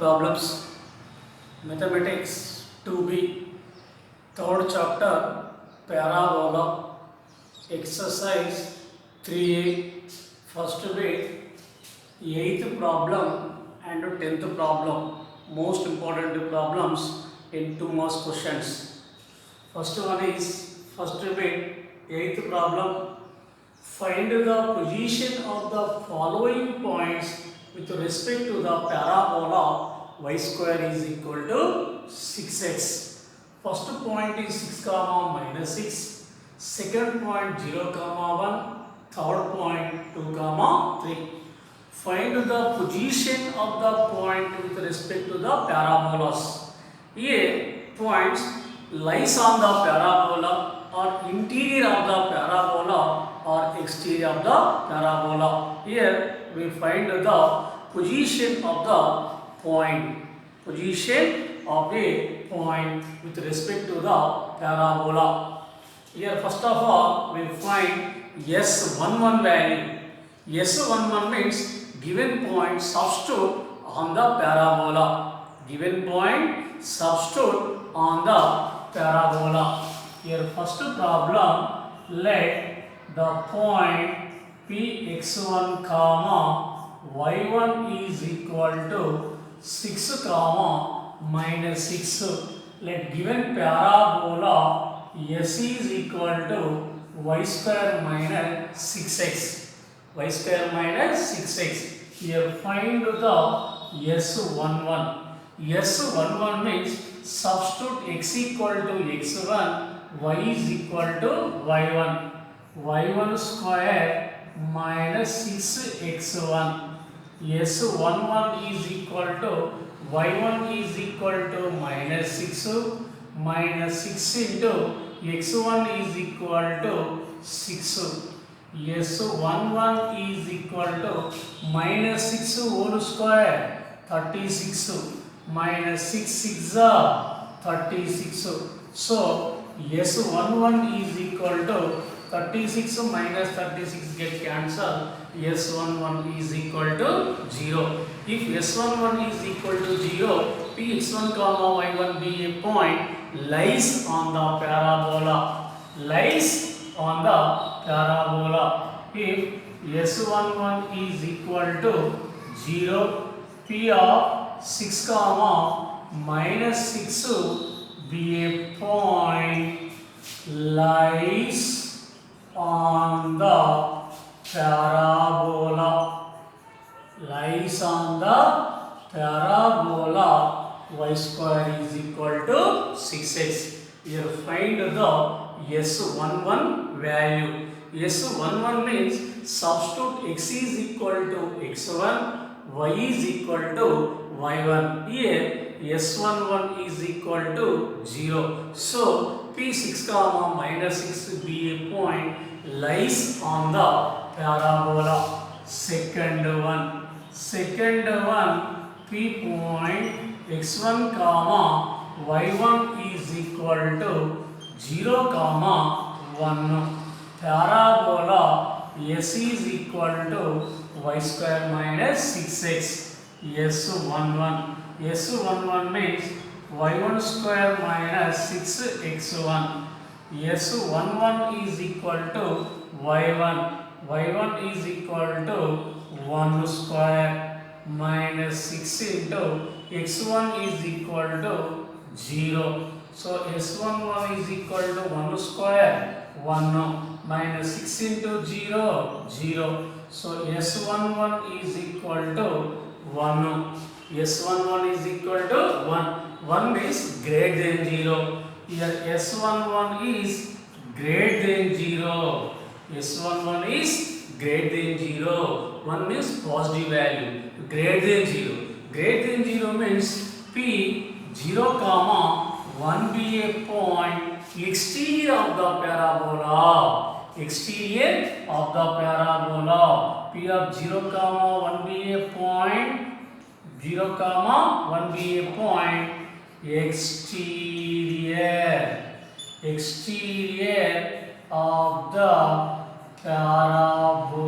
problems. Mathematics 2B, third chapter, parabola, exercise 3A, first bit, 8th problem and 10th problem, most important problems in 2 marks questions. First one is, first bit, 8th problem, find the position of the following points with respect to the parabola y square is equal to 6x. First point is 6 comma minus 6, second point 0 comma 1, third point 2 comma 3. Find the position of the point with respect to the parabolas. Here points lies on the parabola or interior of the parabola or exterior of the parabola. Here we find the position of the point. Position of a point with respect to the parabola. Here first of all we find S11 value. S11 means given point substitute on the parabola. Given point substitute on the parabola. Here first problem, let the point Px1 comma y1 is equal to 6 comma minus 6. Let given parabola S is equal to y square minus 6x. Y square minus 6x. Here find the S11. S11 means substitute x equal to x1, y is equal to y1. y1 square minus 6x1. S11 is equal to y1 is equal to minus 6 minus 6 into x1 is equal to 6. S11 is equal to minus 6 whole square 36 minus 6 6 36. So S11 is equal to 36 minus 36 get cancelled. S11 is equal to 0. If S11 is equal to 0, Px1 comma y1 be a point lies on the parabola. Lies on the parabola. If S11 is equal to 0, P of 6 comma minus 6 be a point lies on the parabola. Lies on the parabola. Y square is equal to 6x. Here find the S11 value. S11 means substitute x is equal to x1, y is equal to y1. Here S11 is equal to 0. So P6 comma minus 6 be a point lies on the parabola. Second one, P point x1 comma y1 is equal to 0 comma 1. Parabola S is equal to y square minus 6x. S11. S11 means y1 square minus 6x1. S11 is equal to y1. y1 is equal to 1 square minus 6 into x1 is equal to 0. So S11 is equal to 1 square 1 minus 6 into 0 0. So S11 is equal to 1. S11 is equal to 1. 1 is greater than 0. Here S11 is greater than 0. S11 is greater than 0. 1 means positive value. Greater than 0. Greater than 0 means P 0 comma 1 be a point exterior of the parabola. Exterior of the parabola. P of 0 comma 1 be a point 0 comma 1 be a point exterior of the parabola.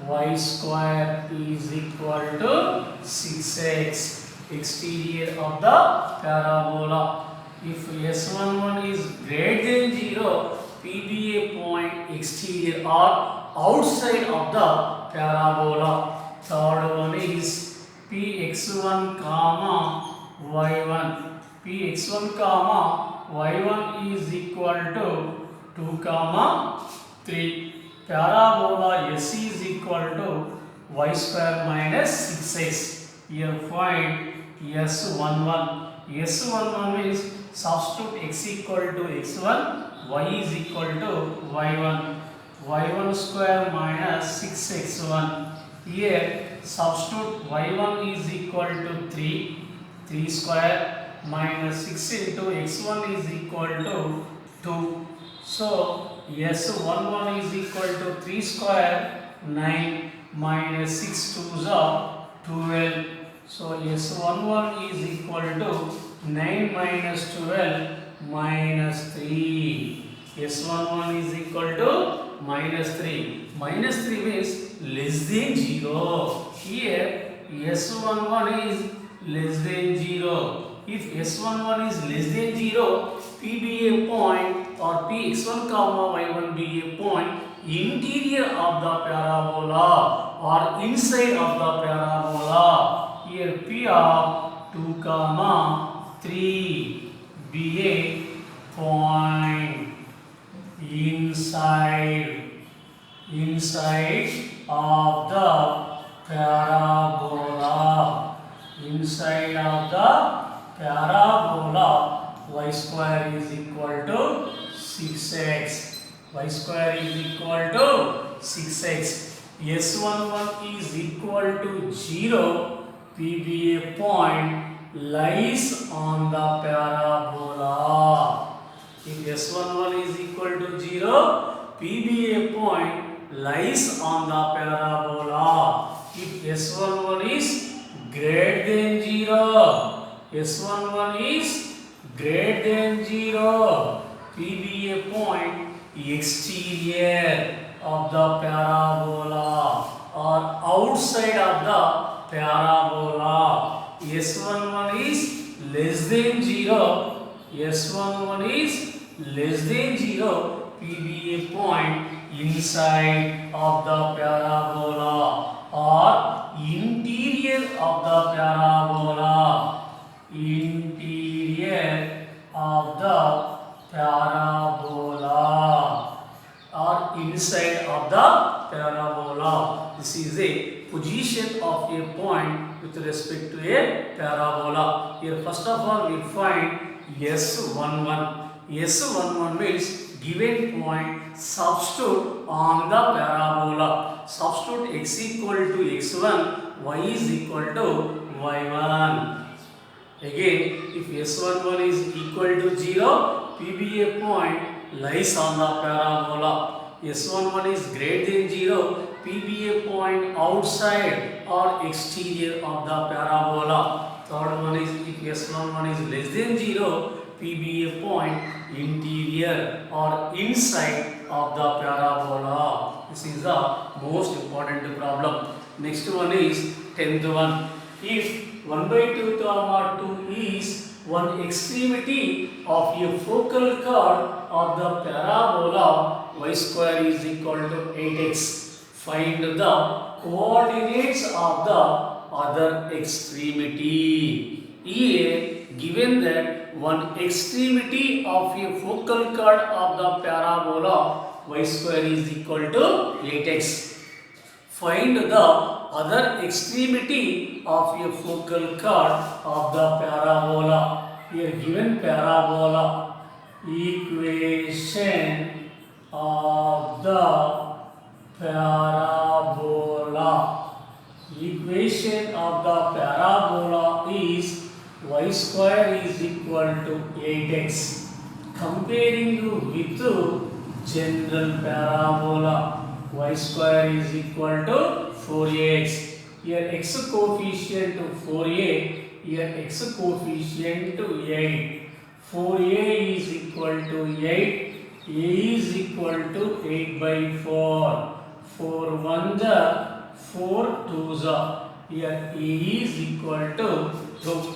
y square is equal to 6x, exterior of the parabola. If S11 is greater than 0, P be a point exterior or outside of the parabola. Third one is Px1 comma y1. Px1 comma y1 is equal to 2 comma 3. Parabola S is equal to y square minus 6x. Here find S11. S11 means substitute x equal to x1, y is equal to y1. y1 square minus 6x1. Here substitute y1 is equal to 3. 3 square minus 6 into x1 is equal to 2. So S11 is equal to 3 square 9 minus 6 2s are 12. So S11 is equal to 9 minus 12 minus 3. S11 is equal to minus 3. Minus 3 means less than 0. Here S11 is less than 0. If S11 is less than 0, P be a point or Px1 comma y1 be a point interior of the parabola or inside of the parabola. Here P of 2 comma 3 be a point inside of the parabola. Inside of the parabola, y square is equal to 6x. Y square is equal to 6x. S11 is equal to 0. P be a point lies on the parabola. If S11 is equal to 0, P be a point lies on the parabola. If S11 is greater than 0, S11 is greater than 0, P be a point exterior of the parabola or outside of the parabola. S11 is less than 0, S11 is less than 0, P be a point inside of the parabola or interior of the parabola. Interior of the parabola or inside of the parabola. This is a position of a point with respect to a parabola. Here first of all we find S11. S11 means given point substitute on the parabola. Substitute x equal to x1, y is equal to y1. Again, if S11 is equal to 0, P be a point lies on the parabola. S11 is greater than 0, P be a point outside or exterior of the parabola. Third one is if S11 is less than 0, P be a point interior or inside of the parabola. This is the most important problem. Next one is 10th one. If 1 by 2 comma 2 is one extremity of a focal chord of the parabola, y square is equal to 8x. Find the coordinates of the other extremity. Here, given that one extremity of a focal chord of the parabola, y square is equal to 8x. Find the other extremity of a focal chord of the parabola. Here given parabola, equation of the parabola. Equation of the parabola is y square is equal to 8x. Comparing with general parabola, y square is equal to 4x. Here x coefficient to 4a, here x coefficient to 8. 4a is equal to 8, a is equal to 8 by 4. 4 1 the 4 2s are. Here A is equal to 2.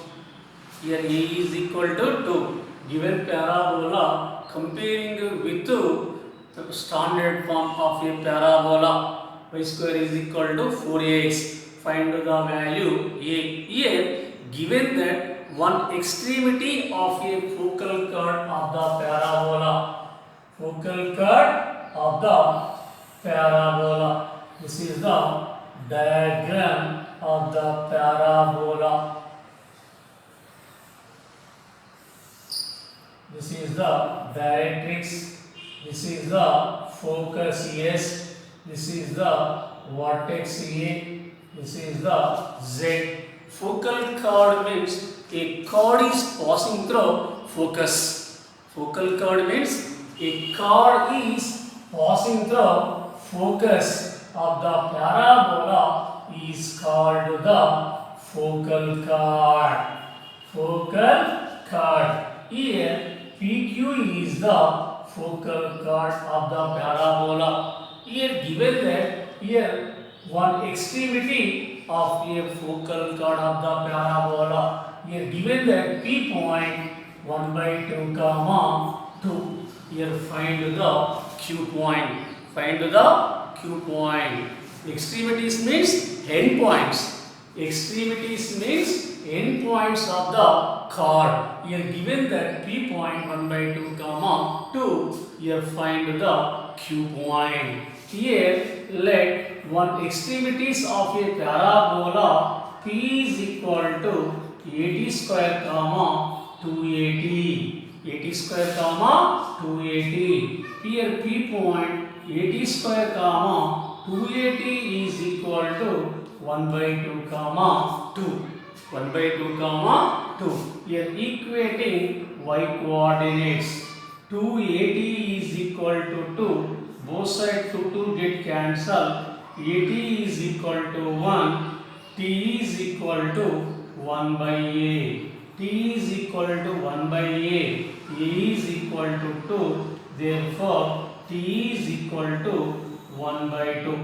Here A is equal to 2. Given parabola, comparing with the standard form of a parabola, y square is equal to 4ax. Find the value A. Here given that one extremity of a focal chord of the parabola. Focal chord of the parabola. This is the diagram of the parabola. This is the directrix. This is the focus S. This is the vertex A. This is the Z. Focal chord means a chord is passing through focus. Focal chord means a chord is passing through focus of the parabola is called the focal chord. Focal chord. Here PQ is the focal chord of the parabola. Here given that here one extremity of a focal chord of the parabola. Here given that P point 1 by 2 comma 2. Here find the Q point. Find the Q point. Extremities means end points. Extremities means end points of the chord. Here given that P point 1 by 2 comma 2. Here find the Q point. Here let one extremities of a parabola P is equal to 80 square comma 280. 80 square comma 280. Here P point 80 square comma 280 is equal to 1 by 2 comma 2. 1 by 2 comma 2. Here equating y coordinates. 280 is equal to 2. Both sides 2 get cancelled. 80 is equal to 1. T is equal to 1 by A. T is equal to 1 by A. A is equal to 2. Therefore, T is equal to 1 by 2.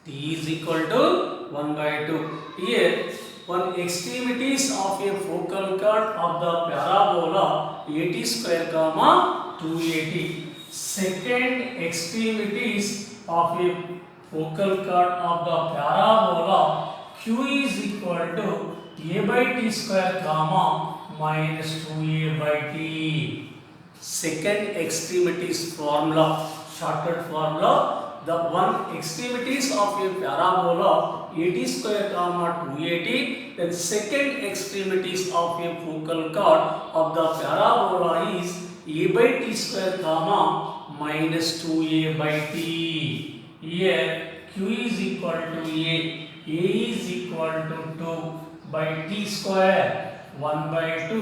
T is equal to 1 by 2. Here, one extremities of a focal chord of the parabola 80 square comma 280. Second extremities of a focal chord of the parabola Q is equal to A by T square comma minus 2A by T. Second extremities formula, shortcut formula. The one extremities of a parabola 80 square comma 280. Then second extremities of a focal chord of the parabola is A by T square comma minus 2A by T. Here Q is equal to A. A is equal to 2 by T square 1 by 2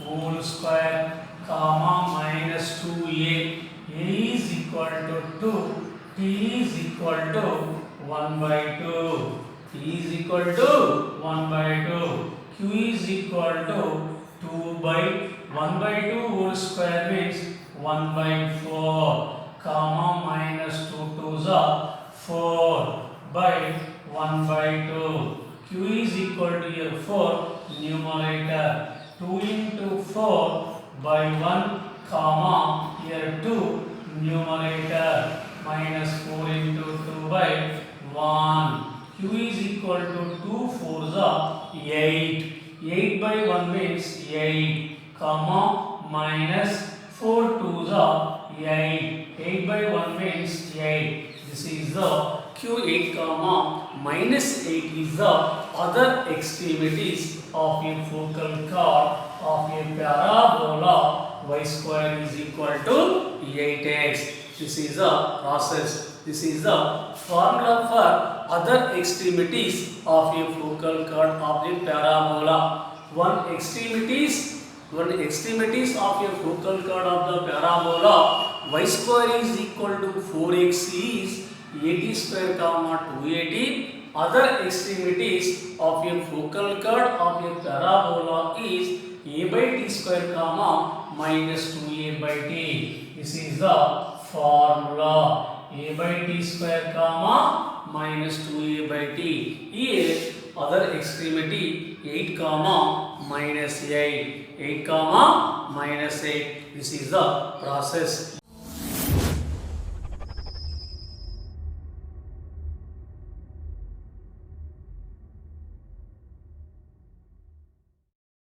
whole square comma minus 2A. A is equal to 2. T is equal to 1 by 2. T is equal to 1 by 2. Q is equal to 2 by 1 by 2 whole square means 1 by 4 comma minus 2 2s are 4 by 1 by 2. Q is equal to here 4 numerator 2 into 4 by 1 comma here 2 numerator minus 4 into 2 by 1. Q is equal to 2 4s are 8. 8 by 1 means 8 comma minus 4 2s are 8. 8 by 1 means 8. This is the Q8 comma minus 8 is the other extremities of a focal chord of a parabola. Y square is equal to 8x. This is the process. This is the formula for other extremities of a focal chord of a parabola. One extremities of a focal chord of the parabola y square is equal to 4x is 80 square comma 280. Other extremities of a focal chord of a parabola is a by t square comma minus 2a by t. This is the formula. A by t square comma minus 2a by t. Here other extremity 8 comma minus 8. 8 comma minus 8. This is the process.